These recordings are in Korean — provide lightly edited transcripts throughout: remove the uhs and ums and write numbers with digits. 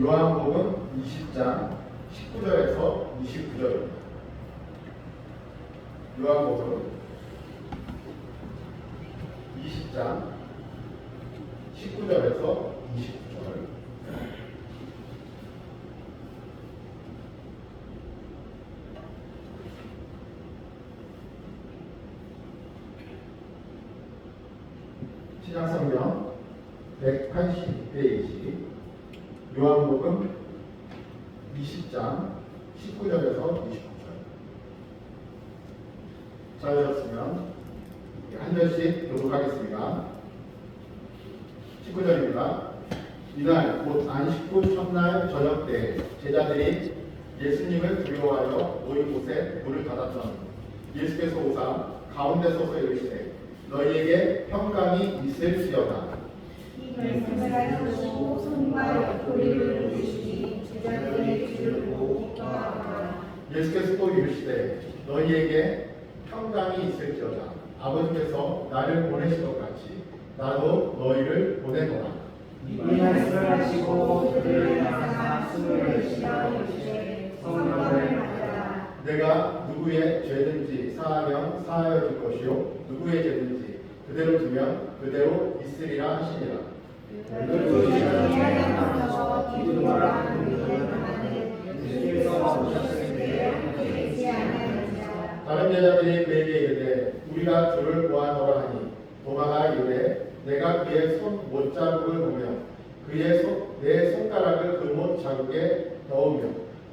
요한복음 20장 19절에서 29절입니다. 요한복음 20장 19절에서 29절. 신약성경 180페이지 요한복음 20장 19절에서 29절. 찾으셨으면 한 절씩 교독하겠습니다. 19절입니다. 이날 곧 안식 후 첫날 저녁 때 제자들이 예수님을 두려워하여 모인 곳에 문을 닫았더니 예수께서 오사 가운데 서서 이르시되 너희에게 평강이 있을지어다. 이 말씀을 하시고 손과 옆구리를 누르시니 제자들의 귀를 보고 기뻐하더라. 예수께서 또 이르시되 너희에게 평강이 있을지어다. 아버지께서 나를 보내신 것 같이 나도 너희를 보내노라. 이 말씀을 하시고 그들을 만나 숨을 내쉬어 이르시되 성령을 받으라. 내가 누구의 죄든지 사하면 사하여 줄 것이요 누구의 죄든지 그대로 두면 그대로 있으리라 하시니라. 그 제자들이 만나서 기도하라 하는 예수께서 오셨을 때 함께 있지 아니하니라. 다른 제자들이 그에게 이르되 우리가 주를 보아노라 하니 도마가 이르되 내가 그의 손 못자국을 보며 내 손가락을 그 못자국에 넣으며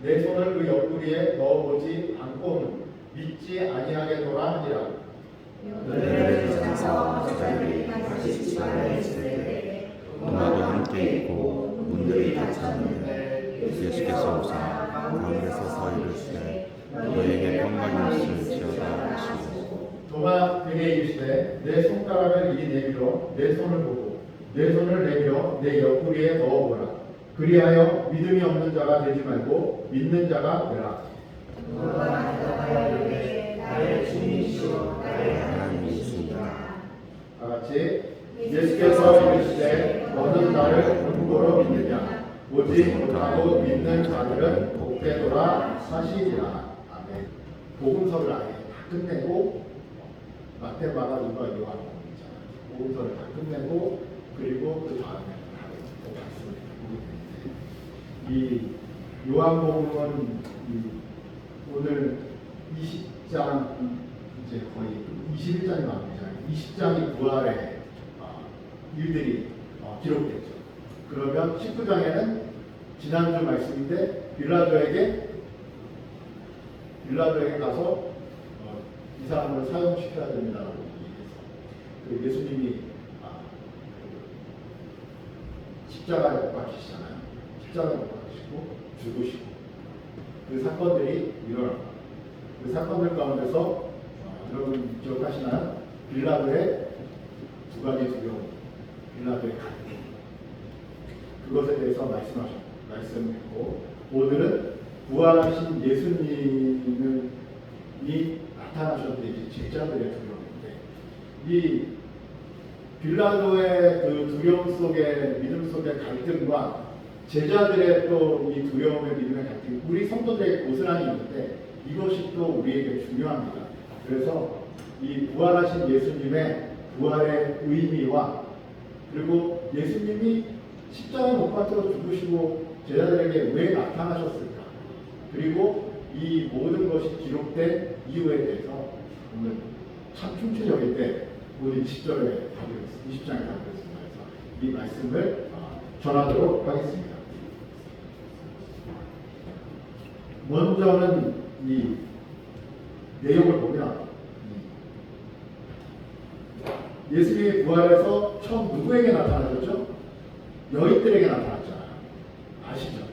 내 손을 그 옆구리에 넣어보지 않고는 믿지 아니하겠노라 하니라. 너희를 찾아서 제자들이 다시 집안에 있을 때 나도 함께 있고 문들이 닫혔는데 예수께서 오사 가운데 서서 이르시되 너희에게 평강이 있을지어다 하시고 도마에게 이르시되 내 손가락을 이리 내밀어 내 손을 보고 내 손을 내밀어 내 옆구리에 넣어보라. 그리하여 믿음이 없는 자가 되지 말고 믿는 자가 되라. 너가 대답하여 이르되 나의 주님이시오 나의 하나님이시니라. 다 같이 예수께서 이르시되 너는 나를 본고로 믿느냐 보지 못하고 믿는 자들은 복되도라 하시리라. 아멘. 복음서를 아예 다 끝내고 마태, 마가, 루가, 요한 복음서를 다 끝내고 그리고 그 다음에 또 말씀을 보게 되는데 이 요한복음은 오늘 20장 이제 거의 21장이 마무리잖아요. 20장이 부활의 일들이 기록됐죠. 그러면 19장에는 지난주 말씀인데 빌라도에게 가서 이 사람을 사형시켜야 됩니다라고 얘기해서 예수님이 십자가에 못 박히시잖아요. 십자가에 못 박히시고 죽으시고 그 사건들이 일어납니다. 그 사건들 가운데서 여러분 기억하시나요? 빌라도의 두 가지 두려움, 빌라도의 갈등, 그것에 대해서 말씀했고 오늘은 부활하신 예수님이 나타나셨는데 이제 제자들의 두려움인데 이 빌라도의 그 두려움 속에 믿음 속의 갈등과 제자들의 또 이 두려움의 믿음의 갈등, 우리 성도들에게 고스란히 있는데 이것이 또 우리에게 중요합니다. 그래서 이 부활하신 예수님의 부활의 의미와 그리고 예수님이 십자가에 못 박혀 죽으시고 제자들에게 왜 나타나셨을까? 그리고 이 모든 것이 기록된 이유에 대해서 오늘 참 충체적일 때 우리 20절에 답을 20장에 답을 했습니다. 그래서 이 말씀을 전하도록 하겠습니다. 먼저는 이 내용을 보면 예수님이 부활해서 처음 누구에게 나타나셨죠? 여인들에게 나타났잖아요. 아시죠?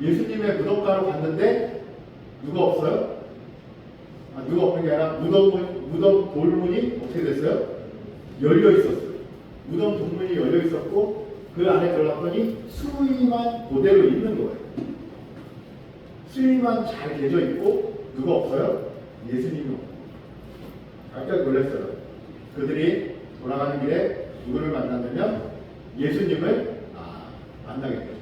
예수님의 무덤가로 갔는데 누가 없어요? 누가 없는 게 아니라 무덤 돌문이 어떻게 됐어요? 열려 있었어요. 무덤 돌문이 열려 있었고 그 안에 들어갔더니 수의만 그대로 있는 거예요. 수의만 잘 개져 있고 누가 없어요? 예수님이 없고. 깜짝 놀랐어요. 그들이 돌아가는 길에 누구를 만났냐면 예수님을 만나게 되죠.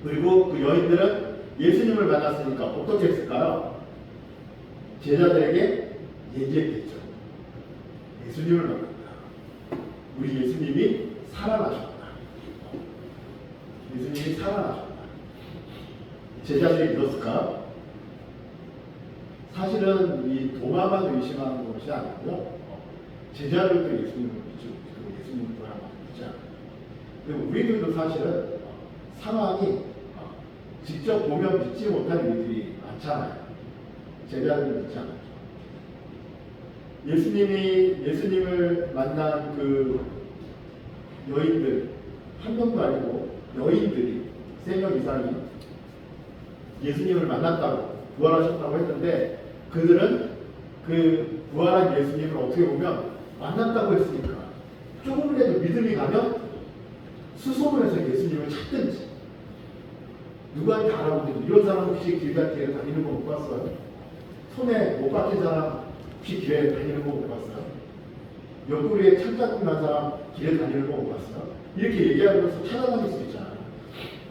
그리고 그 여인들은 예수님을 만났으니까 어떻게 했을까요? 제자들에게 얘기했겠죠. 예수님을 만났다. 우리 예수님이 살아나셨다. 예수님이 살아나셨다. 제자들이 믿었을까? 사실은 이 도마만 의심하는 것이 아니고요. 제자들도 예수님을 믿죠. 그리고 예수님을 또한 믿지 않아요. 그리고 우리들도 사실은 상황이 직접 보면 믿지 못할 일들이 많잖아요. 제자들은 믿지 않았죠. 예수님을 만난 그 여인들, 한 명도 아니고 여인들이 3명 이상이 예수님을 만났다고, 부활하셨다고 했는데, 그들은 그 부활한 예수님을 어떻게 보면 만났다고 했으니까 조금이라도 믿음이 가면 수소문 해서 예수님을 찾든지, 누구한테 알아보든지. 이런 사람 혹시 길에 다니는 거 못 봤어요? 손에 못 박힌 사람 혹시 길에 다니는 거 못 봤어요? 옆구리에 창자국 난 사람 길에 다니는 거 못 봤어요? 이렇게 얘기하면서 찾아다닐 수 있잖아요.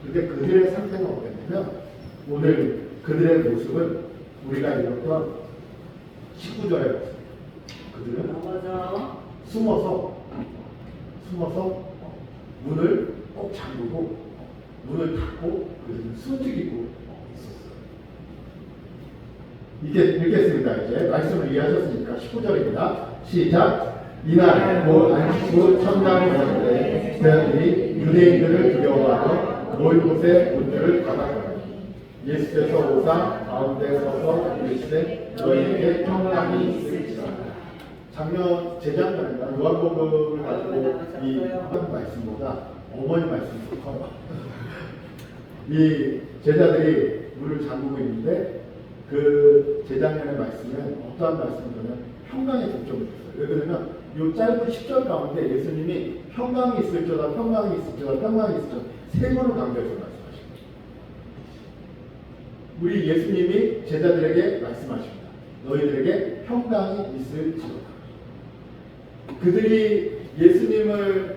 근데 그들의 상태가 어땠냐면, 오늘 그들의 모습은 우리가 읽었던 19절의 모습. 그들은 숨어서 문을 꼭 잠그고 문을 닫고 그들은 숨죽이고 있었어요. 읽겠습니다. 이제 말씀을 이해하셨으니까 19절입니다. 시작. 이날 곧 안식구 첫날이 되었는데 제자들이 유대인들을 두려워하여 모인 곳에 문들을 닫았더니 예수께서 오사 가운데 서서 이르시되 너희에게 평강이 있을지어다. 재작년인가 요한복음을 가지고 이 한 말씀보다 어머니 말씀이 더 커요. 이 제자들이 문을 잠그고 있는데 그 재작년의 말씀은 어떠한 말씀이냐면 평강에 중점을 줬어요. 왜 그러면 이 짧은 10절 가운데 예수님이 평강이 있을지어다, 평강이 있을지어다, 평강이 있을지어다 3번을 강조해서 말씀하십니다. 우리 예수님이 제자들에게 말씀하십니다. 너희들에게 평강이 있을지어다. 그들이 예수님을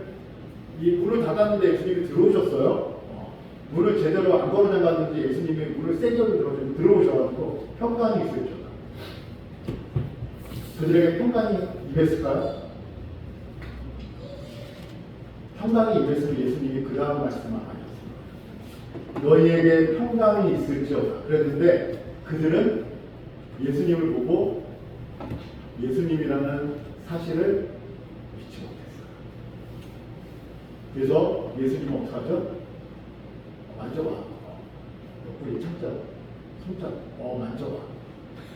이 문을 닫았는데 예수님이 들어오셨어요. 문을 제대로 안 걸어 잠갔는지 예수님이 문을 세게 들어오셔가지고 평강이 있을지어다. 그들에게 평강이 임했을까요? 평강이 임했으면 예수님이 그 다음 말씀을 하셨습니다. 너희에게 평강이 있을지어다. 그랬는데 그들은 예수님을 보고 예수님이라는 사실을 믿지 못했어요. 그래서 예수님은 어떻게 하죠? 만져봐. 옆구리 창자, 손자, 만져봐.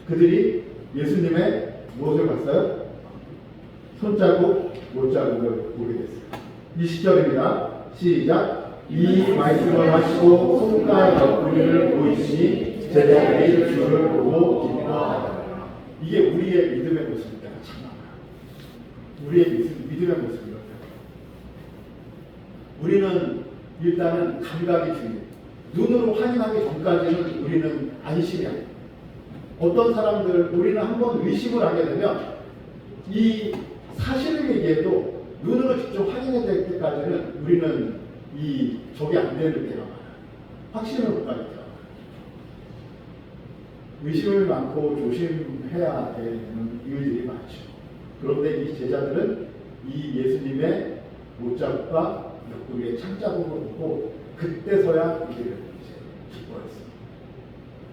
그들이 예수님의 무엇을 봤어요? 손자국, 못자국을 보게 됐어요. 20절입니다. 시작. 이 말씀을 하시고 손과 옆구리를 보이시니 제자들이 주를 보고 기뻐하더라. 이게 우리의 믿음의 모습입니다. 우리의 믿음의 모습입니다. 우리는 일단은 감각이 중요해요. 눈으로 확인하기 전까지는 우리는 안심이 아니에요. 어떤 사람들, 우리는 한번 의심을 하게 되면 이 사실을 얘기해도 눈으로 직접 확인해야 될 때까지는 우리는 적이 안 되는 때가 많아요. 확신을 못 가질 때가 많아요. 의심을 많고 조심해야 되는 이유들이 많죠. 그런데 이 제자들은 이 예수님의 못자국과 옆구리의 창자국을 보고 그때서야 이제 기뻐했어요.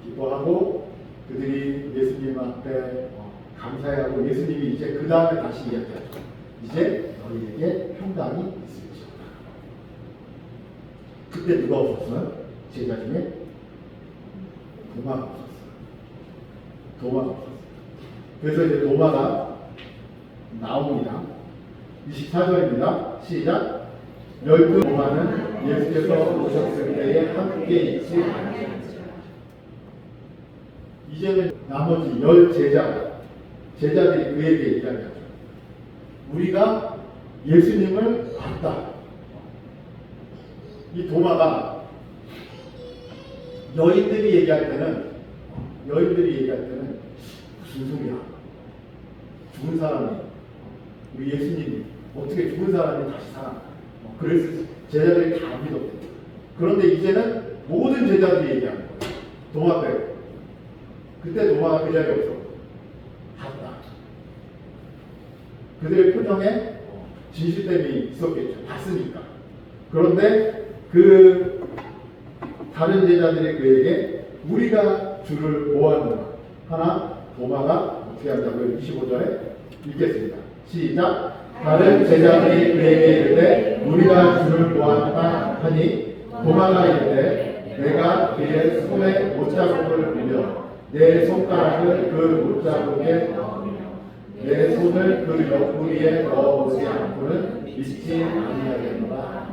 기뻐하고 그들이 예수님 앞에 감사해하고 예수님이 이제 그 다음에 다시 이야기하죠. 이제 너희에게 평강이 있을지어다. 그때 누가 없었어요? 제자 중에 도마가 없었어요. 도마가 없었어요. 그래서 이제 도마가 나옵니다. 24절입니다. 시작. 12 도마는 예수께서 오셨을 때에 함께 있지 않았습니다. 이제는 나머지 10제자들이 그에게 얘기하죠. 우리가 예수님을 봤다. 이 도마가 여인들이 얘기할 때는 무슨 소리야? 죽은 사람이, 우리 예수님이 어떻게 죽은 사람이 다시 살아? 그래서 제자들이 다 믿었대요. 그런데 이제는 모든 제자들이 얘기하는 거예요. 도마 빼고. 그때 도마가 그 자리에 없어. 봤다. 그들의 표정에 진실됨이 있었겠죠. 봤으니까. 그런데 그 다른 제자들이 그에게 우리가 주를 보았노라. 하나 도마가 어떻게 한다고요? 25절에 읽겠습니다. 시작. 다른 제자들이 그에게 이르되 우리가 주를 보았다 하니 도마가 이르되 내가 그의 손에 못자국을 보며 내 손가락을 그 못자국에 넣으며 내 손을 그 옆구리에 넣어보지 않고는 믿지 아니하겠노라.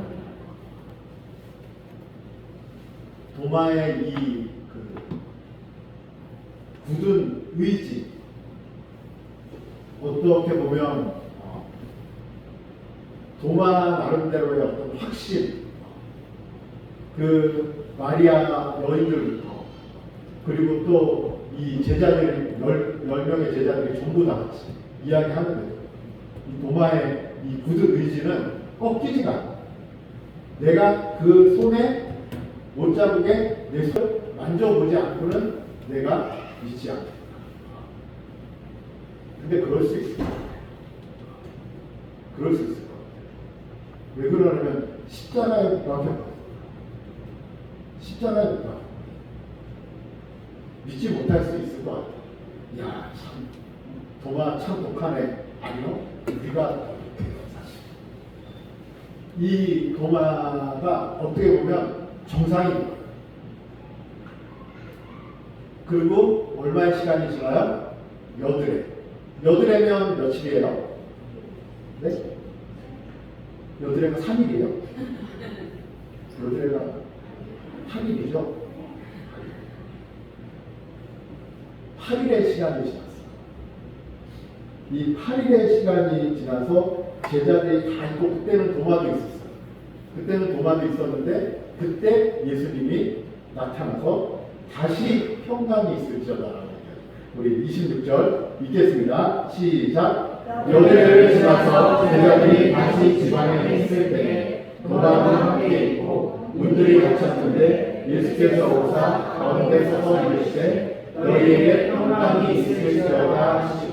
도마의 이 굳은 의지, 어떻게 보면 도마 나름대로의 어떤 확신, 그 마리아 여인들부터 그리고 또 이 제자들이 10명의 제자들이 전부 다 같이 이야기하는데 이 도마의 이 굳은 의지는 꺾이지가 않아. 내가 그 손에 못자국에 내 손을 만져보지 않고는 내가 믿지 않겠다. 근데 그럴 수 있어. 그럴 수 있을 것 같아요. 왜 그러냐면 십자가에 못 박혔거든. 십자가에 못 박혔거든. 믿지 못할 수 있을 것 같아. 야, 참, 도마 참 독하네. 아니요, 우리가 사실 이 도마가 어떻게 보면 정상입니다. 그리고 얼마의 시간이 지나요? 여드레. 여드레면 며칠이에요? 네? 여드레가 3일이에요? 여드레가 8일이죠? 8일의 시간이 지났어요. 이 8일의 시간이 지나서 제자들이 다 있고 그때는 도마도 있었어요. 그때는 도마도 있었는데 그때 예수님이 나타나서 다시 평강이 있을지어다라고 얘기해요. 우리 26절 읽겠습니다. 시작. 여드레를 지나서 제자들이 다시 지방에 있을 때에 도마도 함께 있고 문들이 닫혔는데 예수께서 오사 가운데 서서 이르시되 너희에게 평강이 있을지어다 하시고